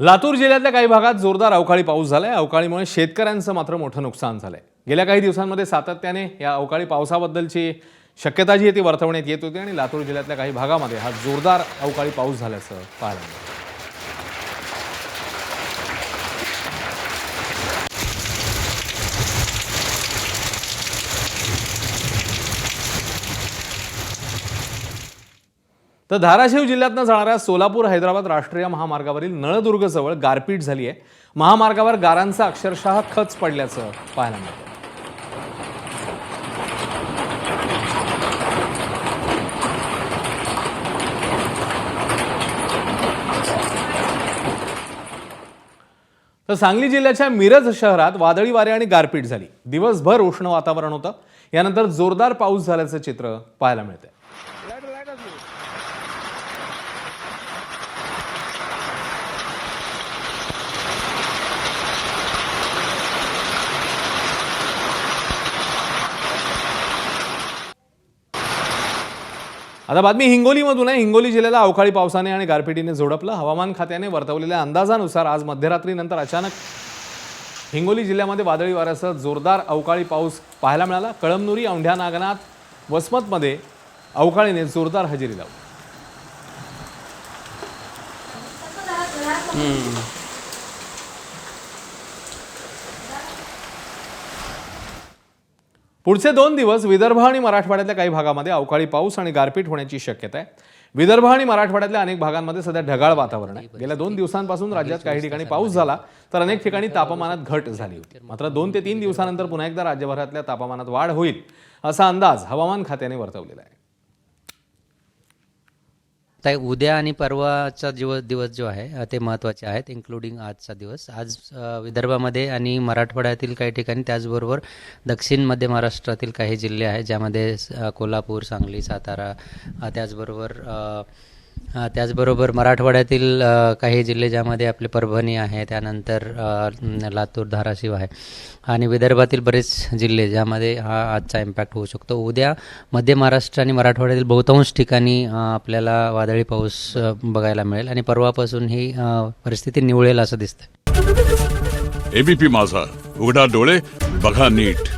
लातूर जिल्ह्यातल्या काही भागात जोरदार अवकाळी पाऊस झालाय। अवकाळीमुळे शेतकऱ्यांचं मात्र मोठं नुकसान झालंय। गेल्या काही दिवसांमध्ये सातत्याने या अवकाळी पावसाबद्दलची शक्यता जी आहे ती वर्तवण्यात येत होती आणि लातूर जिल्ह्यातल्या काही भागामध्ये हा जोरदार अवकाळी पाऊस झाल्याचं पाहायला मिळालं। तर धाराशिव जिल्ह्यातनं जाणाऱ्या सोलापूर हैदराबाद राष्ट्रीय महामार्गावरील नळदुर्गजवळ गारपीट झाली आहे। महामार्गावर गारांचा अक्षरशः खच पडल्याचं पाहायला मिळतं। तर सांगली जिल्ह्याच्या मिरज शहरात वादळी वारे आणि गारपीट झाली। दिवसभर उष्ण वातावरण होतं। यानंतर जोरदार पाऊस झाल्याचं चित्र पाहायला मिळतंय। आता बातमी हिंगोलीमधून आहे। हिंगोली जिल्ह्याला अवकाळी पावसाने आणि गारपिटीने झोडपलं। हवामान खात्याने वर्तवलेल्या अंदाजानुसार आज मध्यरात्रीनंतर अचानक हिंगोली जिल्ह्यामध्ये वादळी वाऱ्यासह जोरदार अवकाळी पाऊस पाहायला मिळाला। कळमनुरी, औंढा नागनाथ, वसमतमध्ये अवकाळीने जोरदार हजेरी लावली। पुढचे 2 दिवस विदर्भ आणि मराठवाड्यातल्या काही भागामध्ये अवकाळी पाऊस आणि गारपीट होण्याची शक्यता आहे। विदर्भ आणि मराठवाड्यातल्या अनेक भागांमध्ये सध्या ढगाळ वातावरण आहे। गेल्या 2 दिवसांपासून राज्यात काही ठिकाणी पाऊस झाला तर अनेक ठिकाणी तापमानात घट झाली होती। मात्र 2 ते 3 दिवसानंतर पुन्हा एकदा राज्यभरातल्या तापमानात वाढ होईल असा अंदाज हवामान खात्याने वर्तवलेला आहे। उद्या आणि परवाचा दिवस जो आहे ते महत्त्वाचे आहेत, इन्क्लुडिंग आजचा दिवस। आज विदर्भामध्ये आणि मराठवाड्यातील काही ठिकाणी, त्याचबरोबर दक्षिण मध्य महाराष्ट्रातील काही जिल्हे आहेत ज्यामध्ये कोल्हापूर, सांगली, सातारा, त्याचबरोबर मराठवाड्यातील काही जिल्हे ज्यामध्ये आपले परभणी आहे, त्यानंतर लातूर, धाराशिव आहे आणि विदर्भातील बरेच जिल्हे ज्यामध्ये हा आजचा इम्पॅक्ट होऊ शकतो। उद्या मध्य महाराष्ट्र आणि मराठवाड्यातील बहुतांश ठिकाणी आपल्याला वादळी पाऊस बघायला मिळेल आणि परवापासून ही परिस्थिती निवळेल असं दिसतंय। एबीपी माझा, उघडा डोळे बघा नीट।